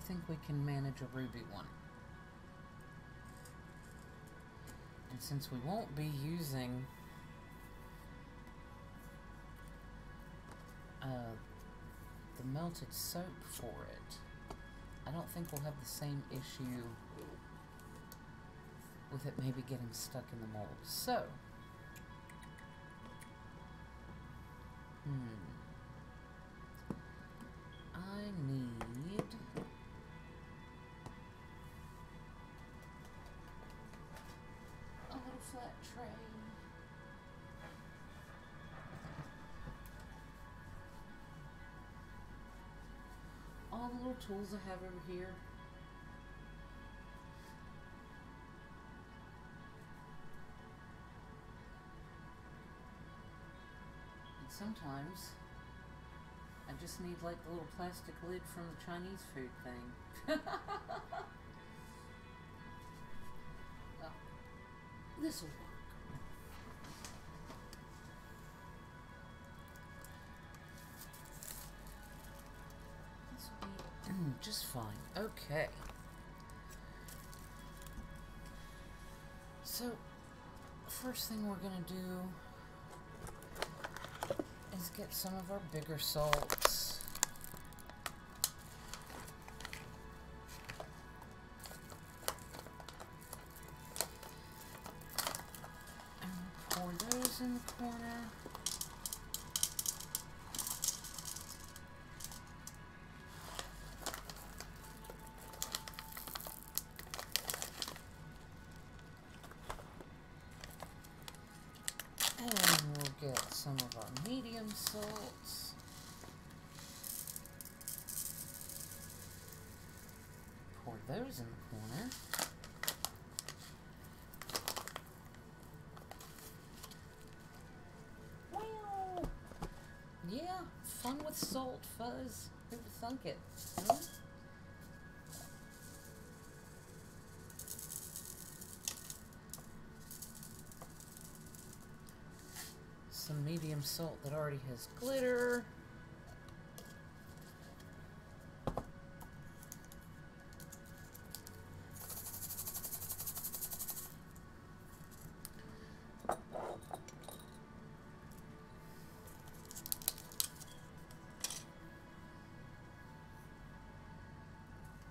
think we can manage a ruby one. And since we won't be using the melted soap for it, I don't think we'll have the same issue with it maybe getting stuck in the mold. So, I need a little flat tray. All the little tools I have over here. And sometimes I just need like the little plastic lid from the Chinese food thing. Well, this will work. Just fine. Okay. So, first thing we're gonna do is get some of our bigger salts. And we'll pour those in the corner. Get some of our medium salts. Pour those in the corner. Wow! Yeah, fun with salt, fuzz. Who would thunk it? Hmm? Some medium salt that already has glitter.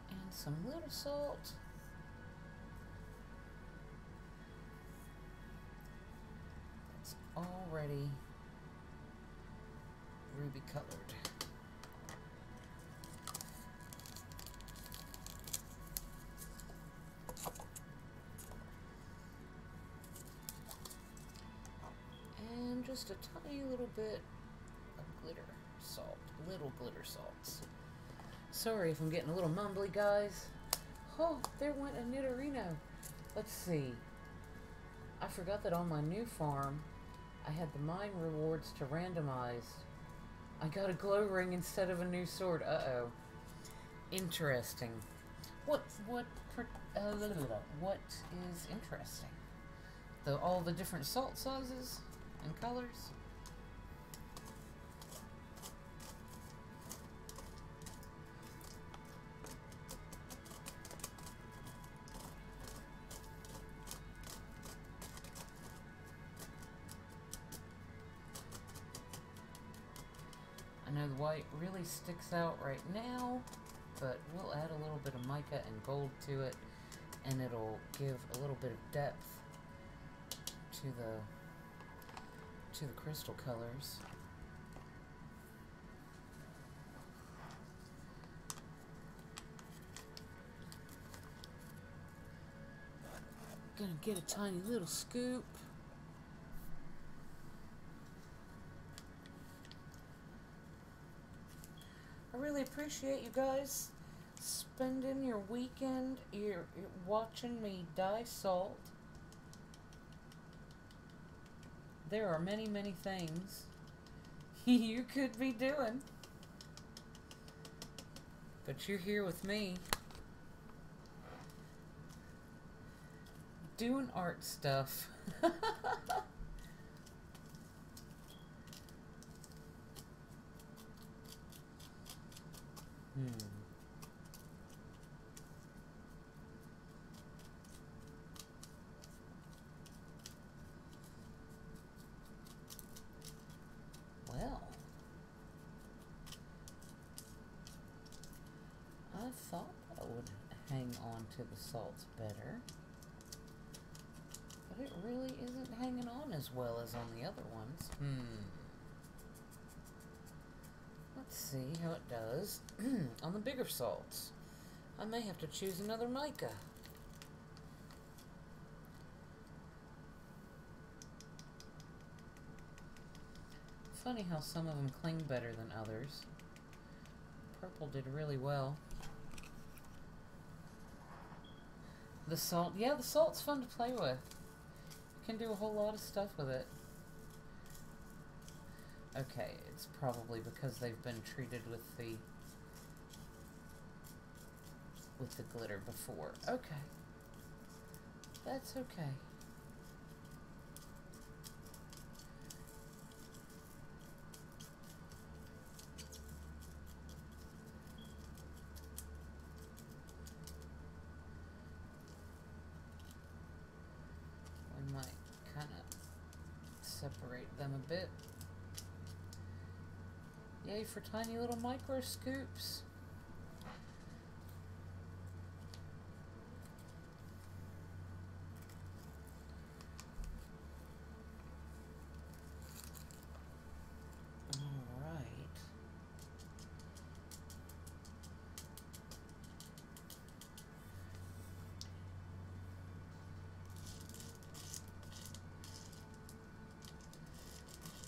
And some little salt. Already ruby colored. And just a tiny little bit of glitter salt, little glitter salts. Sorry if I'm getting a little mumbly, guys. Oh, there went a Nidorino. Let's see. I forgot that on my new farm I had the mine rewards to randomize. I got a glow ring instead of a new sword. Uh-oh. Interesting. What is interesting? All the different salt sizes and colors? I know the white really sticks out right now, but we'll add a little bit of mica and gold to it, and it'll give a little bit of depth to the crystal colors. Gonna get a tiny little scoop. I really appreciate you guys spending your weekend you're watching me dye salt. There are many, many things you could be doing, but you're here with me doing art stuff. thought that would hang on to the salts better. But it really isn't hanging on as well as on the other ones. Let's see how it does on the bigger salts. I may have to choose another mica. Funny how some of them cling better than others. Purple did really well. The salt, yeah, the salt's fun to play with. You can do a whole lot of stuff with it. Okay, it's probably because they've been treated with the glitter before. Okay. That's okay. We might kind of separate them a bit. Yay for tiny little micro scoops.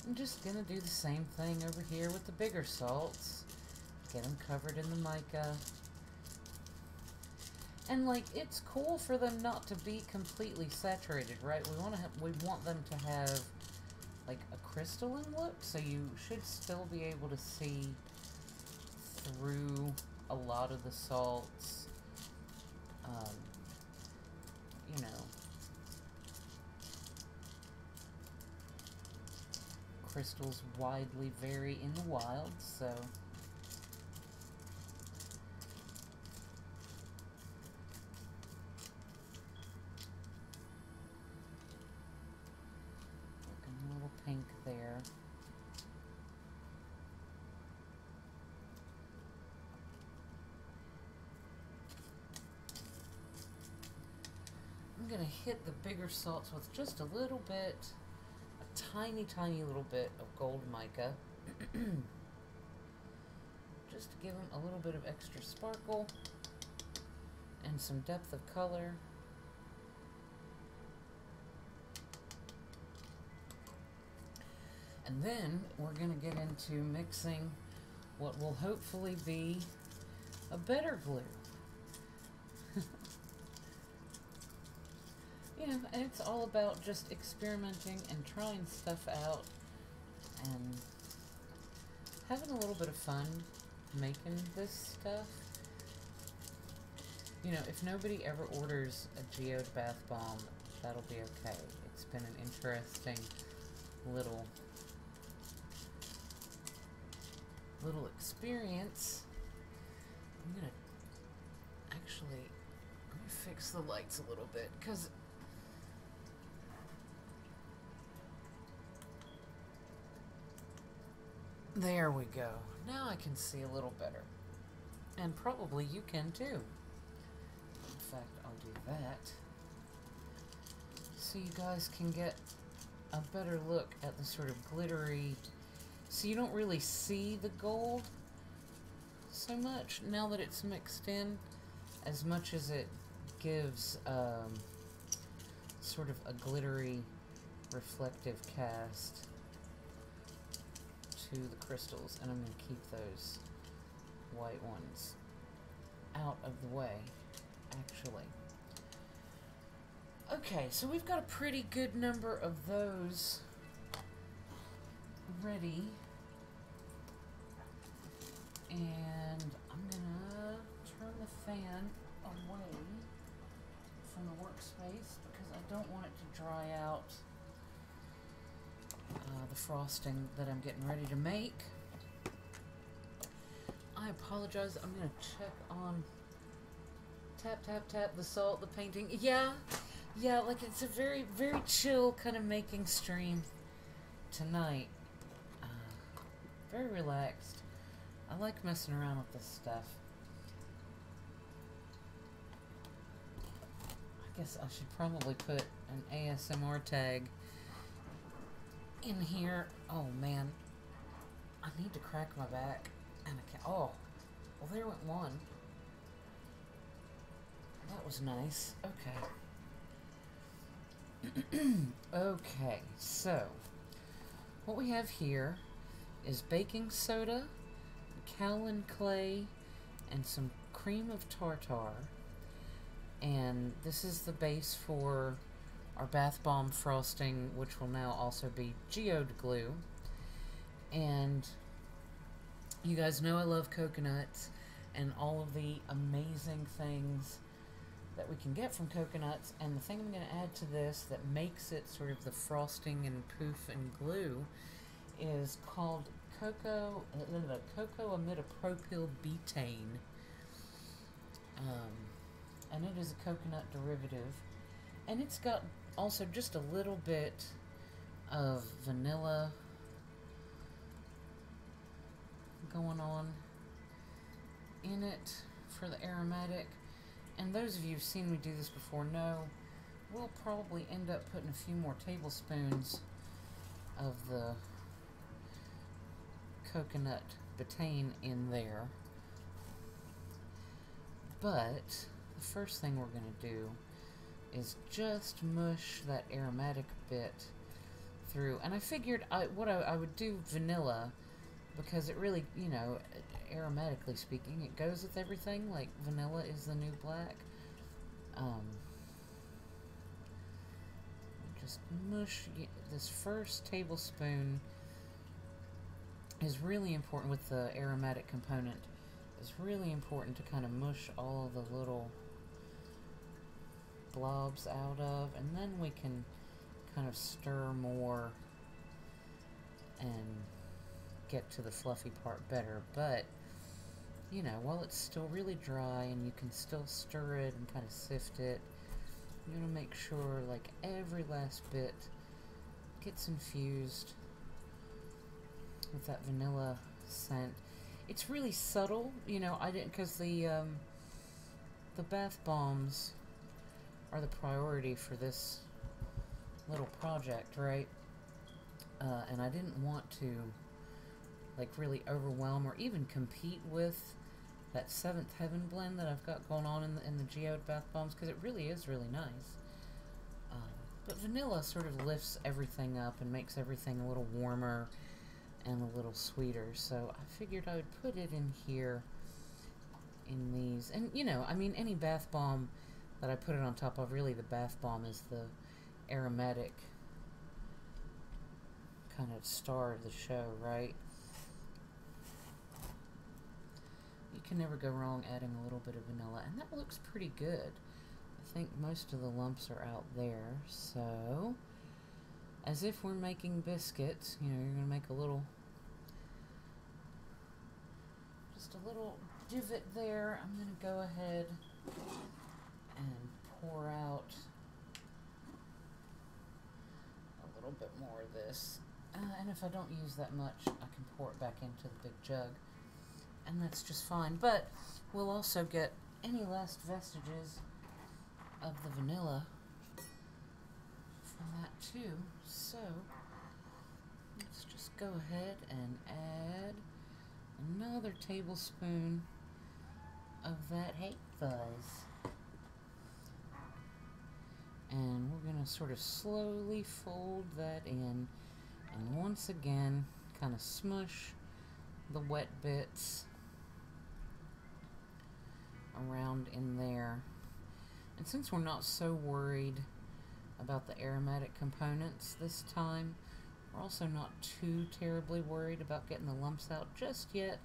I'm just gonna do the same thing over here with the bigger salts. Get them covered in the mica. And like, it's cool for them not to be completely saturated, right? We want them to have like a crystalline look, so you should still be able to see through a lot of the salts. You know, crystals widely vary in the wild, so a little pink there. I'm gonna hit the bigger salts with just a little bit, tiny little bit of gold mica just to give them a little bit of extra sparkle and some depth of color. And then we're going to get into mixing what will hopefully be a better glue. You know, and it's all about just experimenting and trying stuff out and having a little bit of fun making this stuff. You know, if nobody ever orders a Geode bath bomb, that'll be okay. It's been an interesting little experience. I'm gonna actually, let me fix the lights a little bit, because there we go. Now I can see a little better. And probably you can too. In fact, I'll do that so you guys can get a better look at the sort of glittery, so you don't really see the gold so much now that it's mixed in, as much as it gives sort of a glittery reflective cast to the crystals. And I'm going to keep those white ones out of the way, actually. Okay, so we've got a pretty good number of those ready, and I'm gonna turn the fan away from the workspace because I don't want it to dry out the frosting that I'm getting ready to make. I apologize. I'm gonna check on tap the salt, the painting. Yeah, like it's a very chill kind of making stream tonight. Very relaxed. I like messing around with this stuff. guess I should probably put an ASMR tag in here. Oh man, I need to crack my back, and I can't. Oh, well, there went one. That was nice. Okay. Okay, so what we have here is baking soda, kaolin clay, and some cream of tartar. And this is the base for our bath bomb frosting, which will now also be Geode glue. And you guys know I love coconuts and all of the amazing things that we can get from coconuts. And the thing I'm going to add to this that makes it sort of the frosting and poof and glue is called cocoa imidapropyl betaine. And it is a coconut derivative. And it's got also just a little bit of vanilla going on in it for the aromatic. And those of you who've seen me do this before know we'll probably end up putting a few more tablespoons of the coconut betaine in there. But the first thing we're going to do is just mush that aromatic bit through. And I figured I would do vanilla because it really, you know, aromatically speaking, it goes with everything. Like, vanilla is the new black. Just mush this first tablespoon is really important with the aromatic component. It's really important to kind of mush all the little blobs out of, and then we can kind of stir more and get to the fluffy part better. But you know, while it's still really dry and you can still stir it and kind of sift it, you want to make sure like every last bit gets infused with that vanilla scent. It's really subtle, you know. I didn't, because the bath bombs are the priority for this little project, right? And I didn't want to like really overwhelm or even compete with that Seventh Heaven blend that I've got going on in the Geode bath bombs, because it really is really nice. But vanilla sort of lifts everything up and makes everything a little warmer and a little sweeter. So I figured I would put it in here in these. And you know, I mean, any bath bomb that I put it on top of, really the bath bomb is the aromatic kind of star of the show, right? You can never go wrong adding a little bit of vanilla, and that looks pretty good. I think most of the lumps are out there, so as if we're making biscuits, you know, you're going to make a little, just a little divot there. I'm going to go ahead and pour out a little bit more of this. And if I don't use that much, I can pour it back into the big jug. And that's just fine. But we'll also get any last vestiges of the vanilla from that too. So let's just go ahead and add another tablespoon of that hate fuzz. And we're going to sort of slowly fold that in, and once again kind of smush the wet bits around in there. And since we're not so worried about the aromatic components this time, we're also not too terribly worried about getting the lumps out just yet.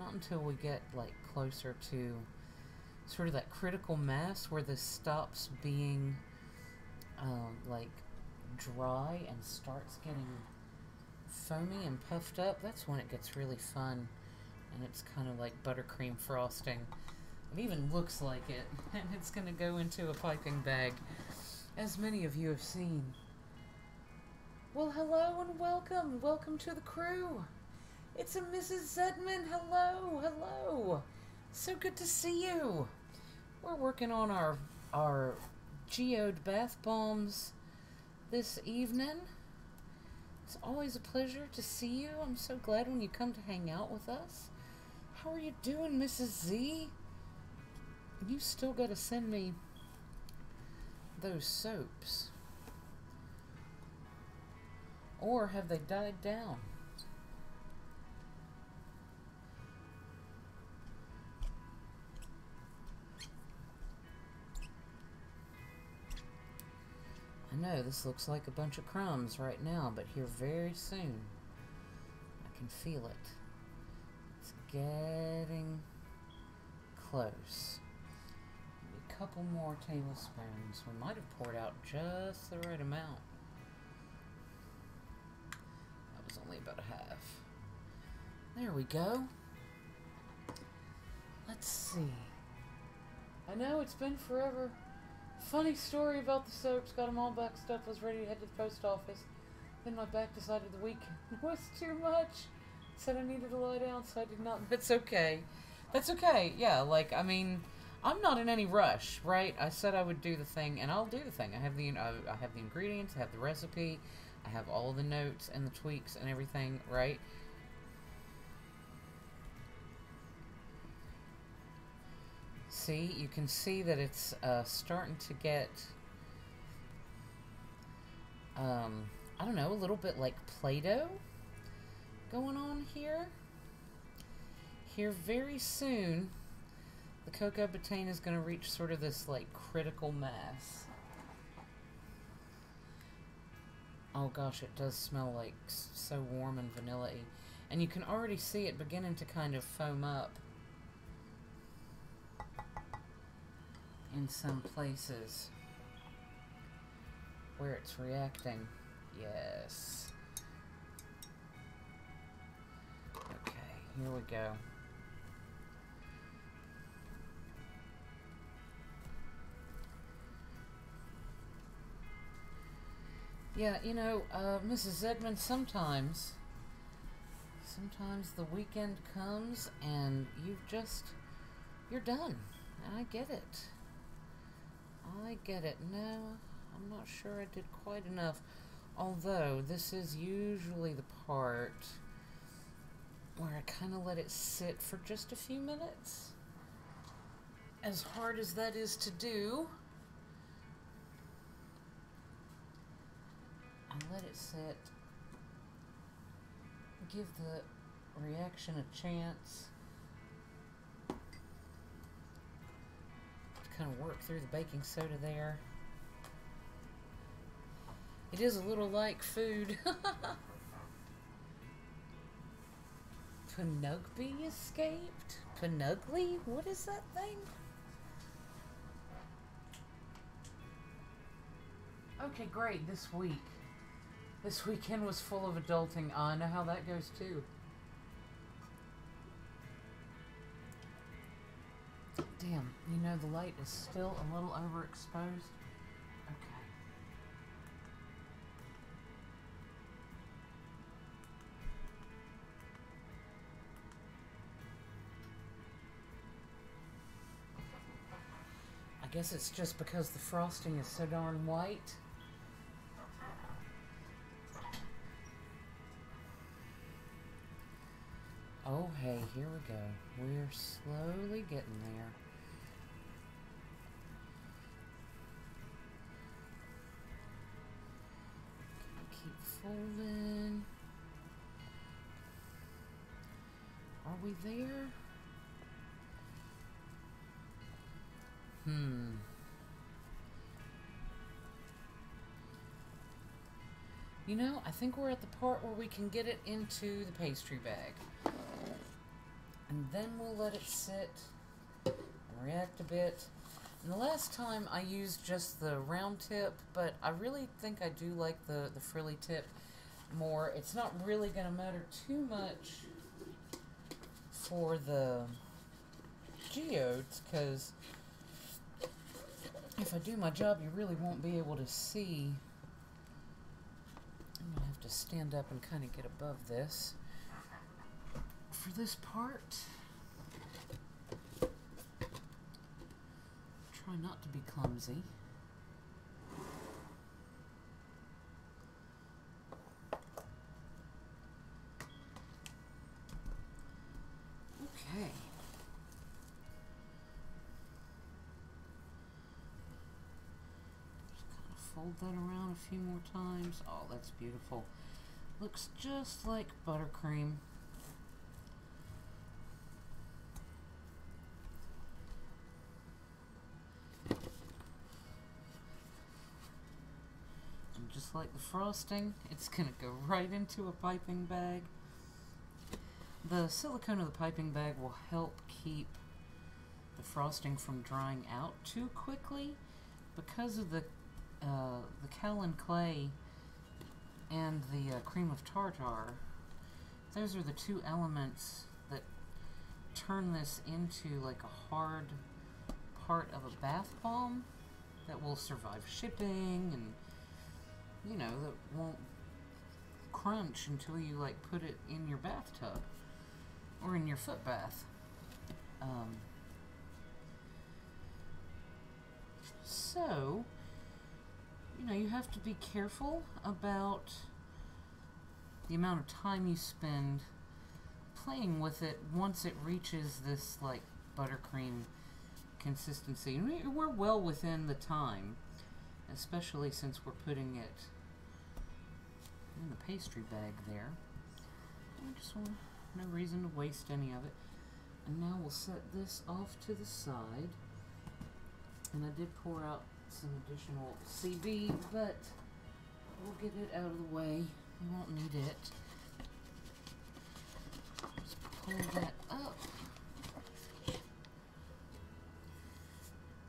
Not until we get like closer to sort of that critical mass where this stops being like dry and starts getting foamy and puffed up. That's when it gets really fun, and it's kind of like buttercream frosting. It even looks like it, and it's going to go into a piping bag, as many of you have seen. Well, hello and welcome. Welcome to the crew. It's a Mrs. Zedman. Hello, hello. So good to see you. We're working on our Geode bath bombs this evening. It's always a pleasure to see you. I'm so glad when you come to hang out with us. How are you doing, Mrs. Z? You still got to send me those soaps. Or have they died down? I know this looks like a bunch of crumbs right now, but here very soon, I can feel it. It's getting close. Maybe a couple more tablespoons. We might have poured out just the right amount. That was only about a half. There we go. Let's see. I know it's been forever. Funny story about the soaps. Got them all boxed up. Was ready to head to the post office. Then my back decided the weekend was too much. Said I needed to lie down, so I did not. That's okay. That's okay. Yeah, like, I mean, I'm not in any rush, right? I said I would do the thing, and I'll do the thing. I have the ingredients. I have the recipe. I have all the notes and the tweaks and everything, right? See, you can see that it's starting to get, I don't know, a little bit like Play-Doh going on here. Here very soon, the cocoa betaine is going to reach sort of this like critical mass. Oh gosh, it does smell like so warm and vanilla-y. And you can already see it beginning to kind of foam up in some places where it's reacting. Yes. Okay, here we go. Yeah, you know, Mrs. Edmond, sometimes the weekend comes and you're done. And I get it. I get it. No, I'm not sure I did quite enough. Although, this is usually the part where I kind of let it sit for just a few minutes. As hard as that is to do, I let it sit. Give the reaction a chance. Kind of work through the baking soda there. It is a little like food. Panugby escaped? Panugly? What is that thing? Okay, great. This weekend was full of adulting. I know how that goes too. Damn, you know, the light is still a little overexposed. Okay. I guess it's just because the frosting is so darn white. Oh, hey, here we go. We're slowly getting there. Keep folding. Are we there? You know, I think we're at the part where we can get it into the pastry bag. And then we'll let it sit and react a bit. And the last time I used just the round tip, but I really think I do like the frilly tip more. It's not really going to matter too much for the geodes, because if I do my job, you really won't be able to see. I'm going to have to stand up and kind of get above this for this part. Try not to be clumsy. fold that around a few more times. Oh, that's beautiful. Looks just like buttercream. And just like the frosting, it's gonna go right into a piping bag. The silicone of the piping bag will help keep the frosting from drying out too quickly because of the kaolin clay and the cream of tartar. Those are the two elements that turn this into like a hard part of a bath bomb that will survive shipping and, you know, that won't crunch until you like put it in your bathtub or in your foot bath. So, you know, you have to be careful about the amount of time you spend playing with it once it reaches this like buttercream consistency. And we're well within the time, especially since we're putting it in the pastry bag there. I just want no reason to waste any of it. And now we'll set this off to the side. And I did pour out some additional CB, but we'll get it out of the way. We won't need it. Just pull that up.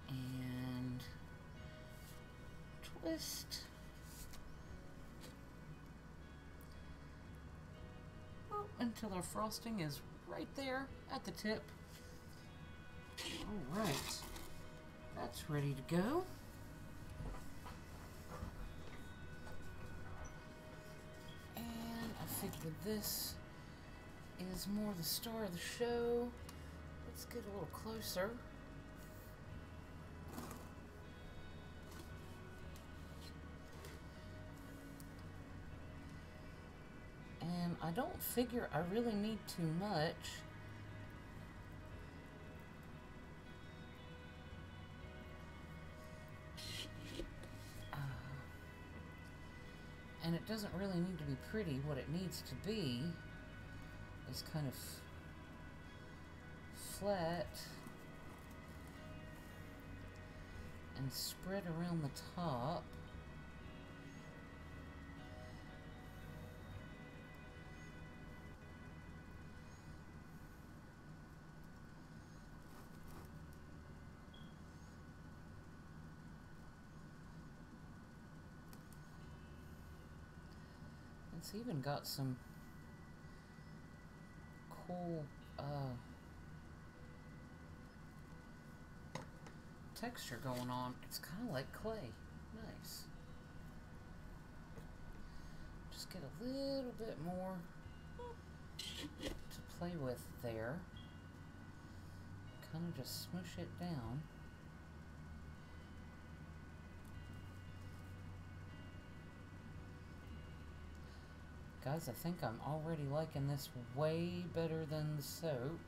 And twist. Oh, until our frosting is right there at the tip. All right. That's ready to go. And I figured this is more the star of the show. Let's get a little closer. And I don't figure I really need too much. And it doesn't really need to be pretty. What it needs to be is kind of flat and spread around the top. It's even got some cool texture going on. It's kind of like clay. Nice. Just get a little bit more to play with there. Kind of just smoosh it down. Guys, I think I'm already liking this way better than the soap.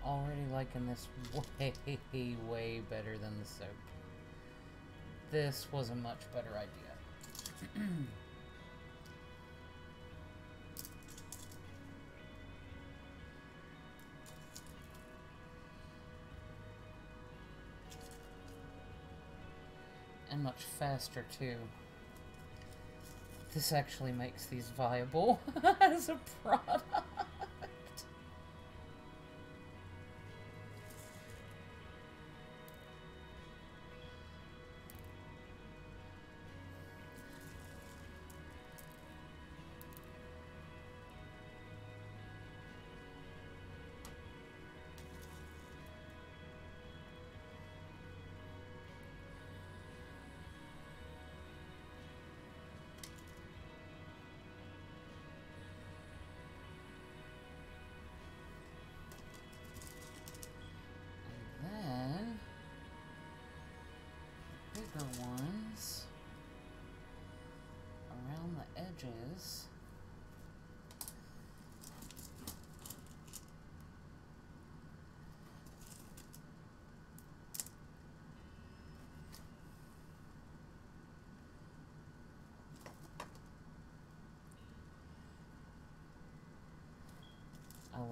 Already liking this way better than the soap. This was a much better idea. And much faster too. This actually makes these viable as a product.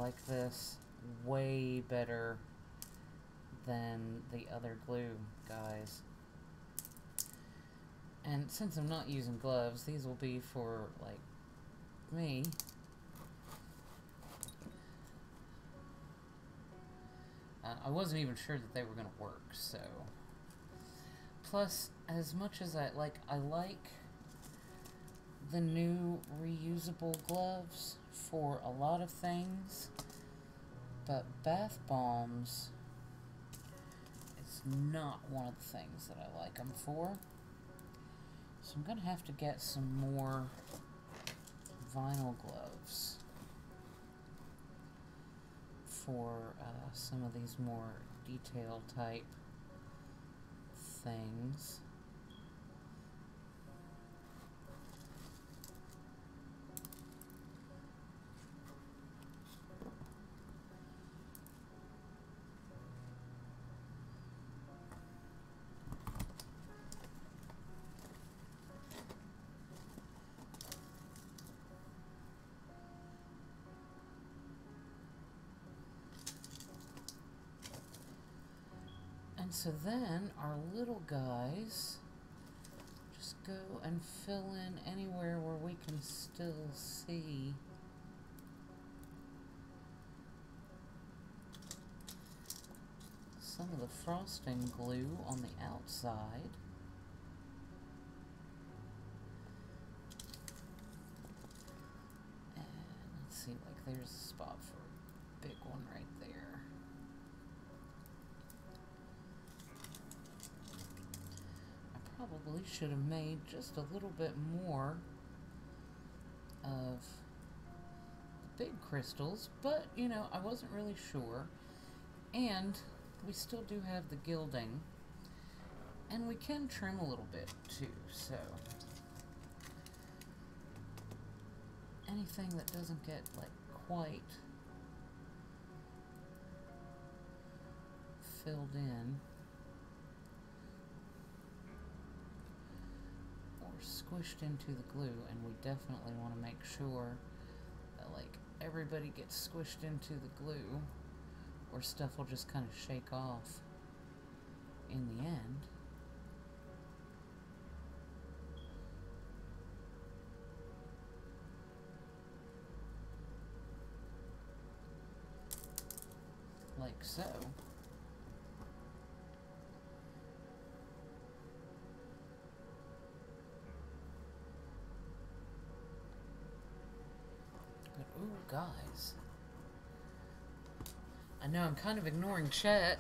like this way better than the other glue guys. And since I'm not using gloves, these will be for, like, me. I wasn't even sure that they were going to work, so. Plus, as much as I like the new reusable gloves for a lot of things, but bath bombs is not one of the things that I like them for. So I'm going to have to get some more vinyl gloves for some of these more detail type things. And so then our little guys just go and fill in anywhere where we can still see some of the frosting glue on the outside. And let's see, like there's a spot for a big one right there. Probably should have made just a little bit more of the big crystals, but you know, I wasn't really sure. And we still do have the gilding, and we can trim a little bit too, so anything that doesn't get like quite filled in squished into the glue, and we definitely want to make sure that like everybody gets squished into the glue, or stuff will just kind of shake off in the end. Like so. Ooh, guys. I know I'm kind of ignoring chat.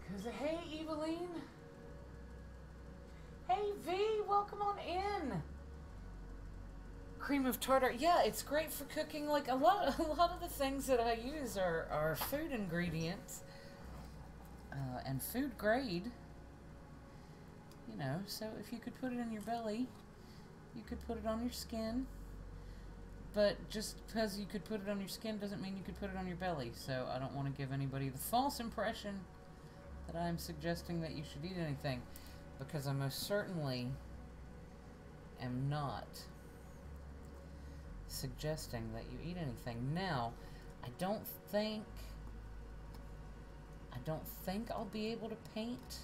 Cause hey, Eveline. Hey, V, welcome on in. Cream of tartar. Yeah, it's great for cooking. Like a lot of the things that I use are food ingredients and food grade. You know, so if you could put it in your belly, you could put it on your skin. But just because you could put it on your skin doesn't mean you could put it on your belly. So I don't want to give anybody the false impression that I'm suggesting that you should eat anything, because I most certainly am not suggesting that you eat anything. Now, I don't think I'll be able to paint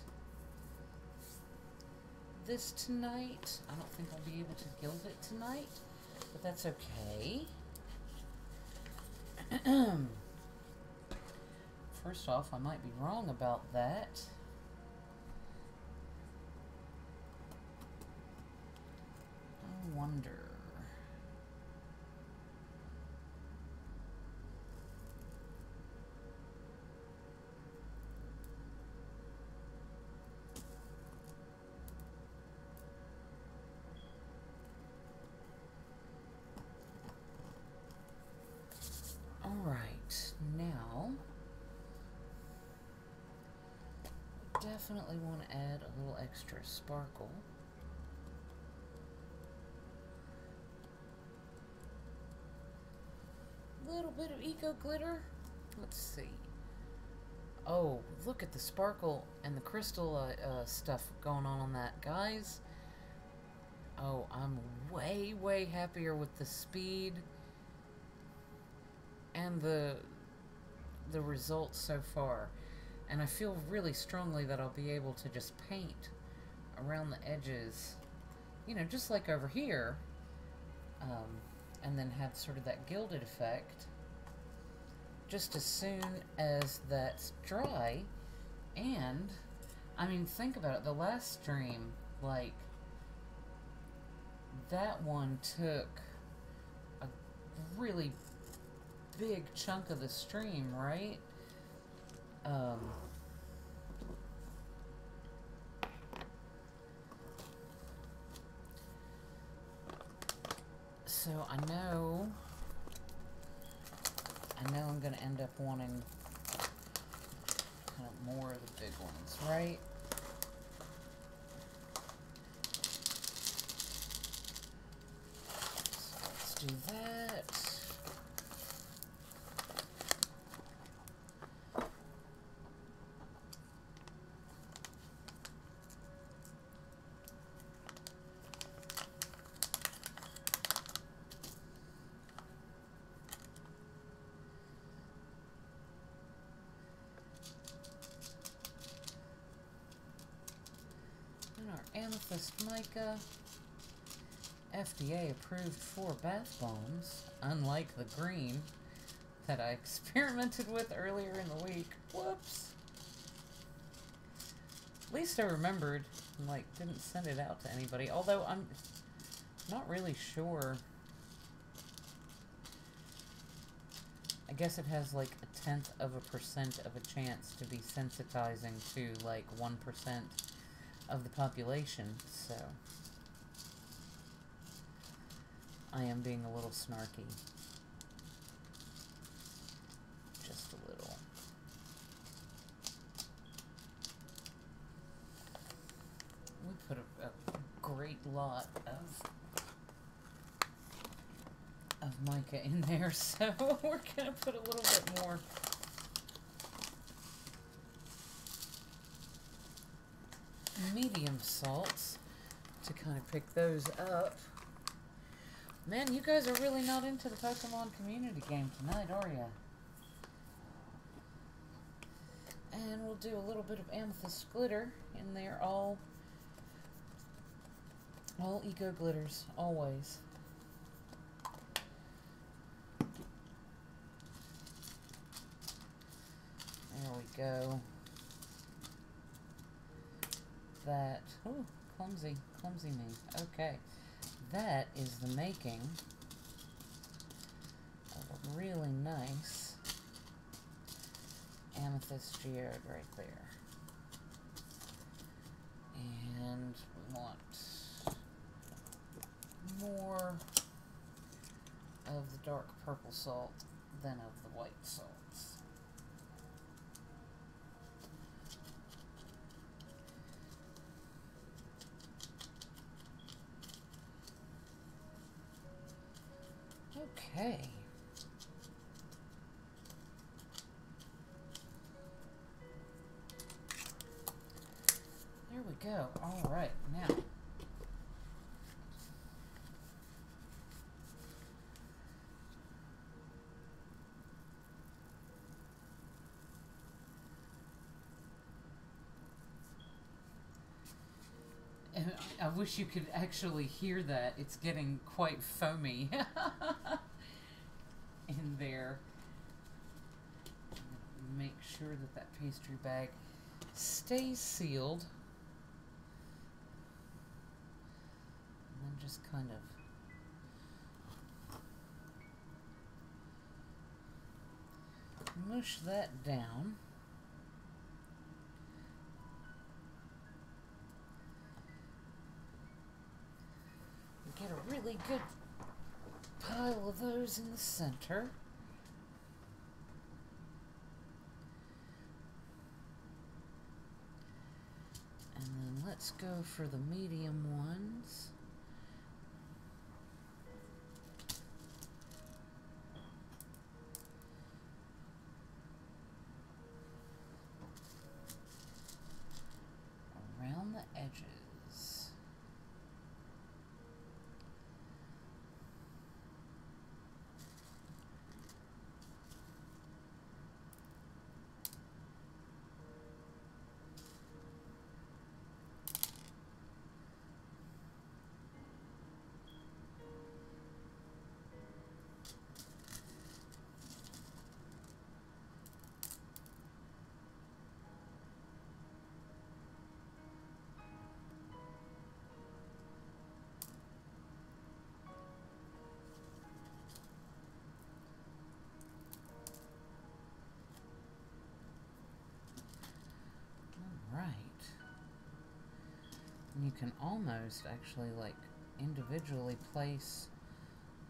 this tonight. I don't think I'll be able to gild it tonight. But that's okay. First off, I might be wrong about that. I wonder. Alright, now definitely want to add a little extra sparkle. A little bit of eco glitter. Let's see. Oh, look at the sparkle and the crystal stuff going on that, guys. Oh, I'm way, way happier with the speed and the results so far. And I feel really strongly that I'll be able to just paint around the edges, you know, just like over here, and then have sort of that gilded effect just as soon as that's dry. And, I mean, think about it, the last stream, like, that one took a really big chunk of the stream, right? So I know I'm gonna end up wanting kind of more of the big ones, right? So let's do that. Our amethyst mica, FDA approved for bath bombs, unlike the green that I experimented with earlier in the week. Whoops. At least I remembered and, like, didn't send it out to anybody, although I'm not really sure. I guess it has like 0.1% of a chance to be sensitizing to like 1% of the population, so I am being a little snarky. Just a little. We put a great lot of mica in there, so we're gonna put a little bit more. Medium salts to kind of pick those up. Man, you guys are really not into the Pokemon community game tonight, are ya? And we'll do a little bit of amethyst glitter in there, all eco glitters, always. There we go. That, oh, clumsy me. Okay, that is the making of a really nice amethyst geode right there. And we want more of the dark purple salt than of the white salts. Okay. There we go. All right, now. I wish you could actually hear that. It's getting quite foamy in there. Make sure that that pastry bag stays sealed. And then just kind of mush that down. Get a really good pile of those in the center. And then let's go for the medium ones. Around the edges. You can almost actually like individually place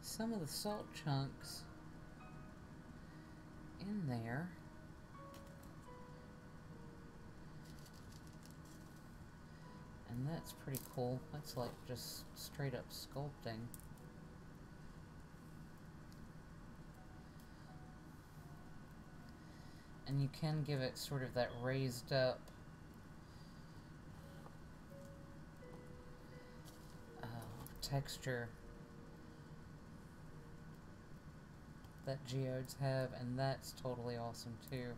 some of the salt chunks in there. And that's pretty cool. That's like just straight up sculpting. And you can give it sort of that raised up texture that geodes have, and that's totally awesome too.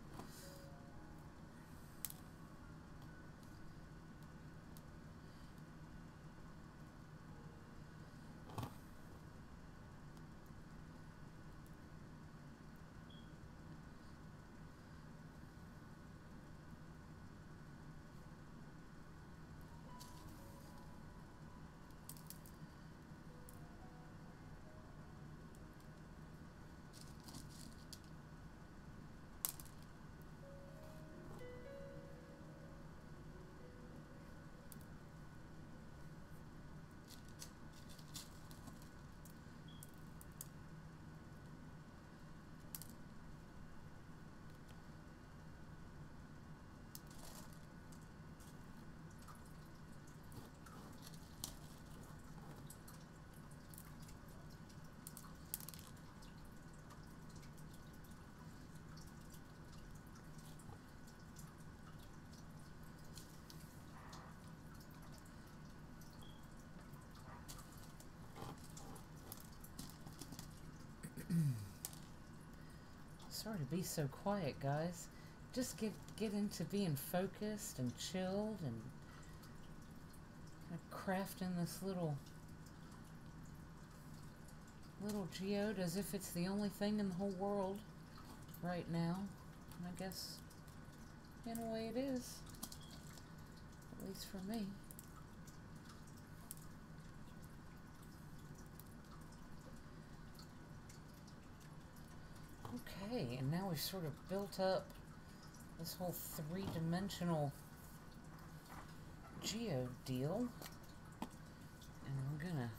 Sorry to be so quiet, guys. Just get into being focused and chilled and crafting this little geode as if it's the only thing in the whole world right now. And I guess in a way it is, at least for me. Okay, and now we've sort of built up this whole three-dimensional geode deal. And we're gonna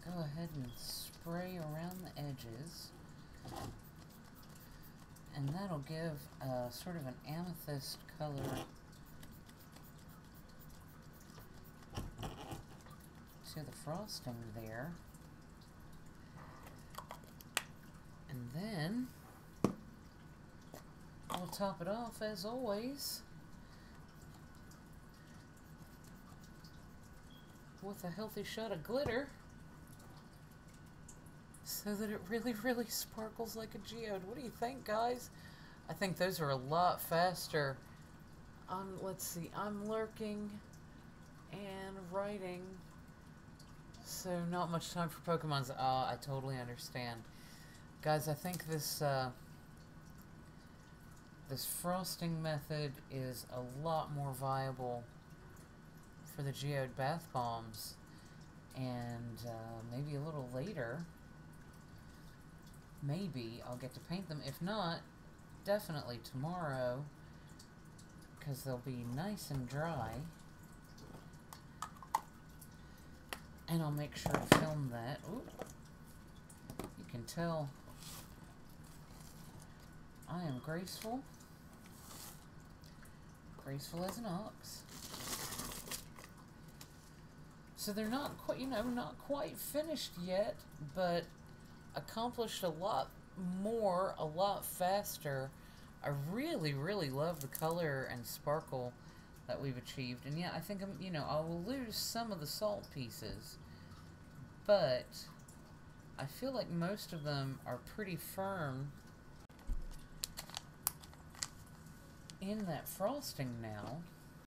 go ahead and spray around the edges. And that'll give sort of an amethyst color to the frosting there. And then we'll top it off as always with a healthy shot of glitter so that it really, really sparkles like a geode. What do you think, guys? I think those are a lot faster. Let's see, I'm lurking and writing, so not much time for Pokemons. I totally understand. Guys, I think this this frosting method is a lot more viable for the Geode bath bombs, and maybe a little later, maybe I'll get to paint them. If not, definitely tomorrow, because they'll be nice and dry, and I'll make sure to film that. Ooh, you can tell I am graceful as an ox. So they're not quite, not quite finished yet, but accomplished a lot more, a lot faster. I really, really love the color and sparkle that we've achieved. And yeah, I think I will lose some of the salt pieces, but I feel like most of them are pretty firm in that frosting now.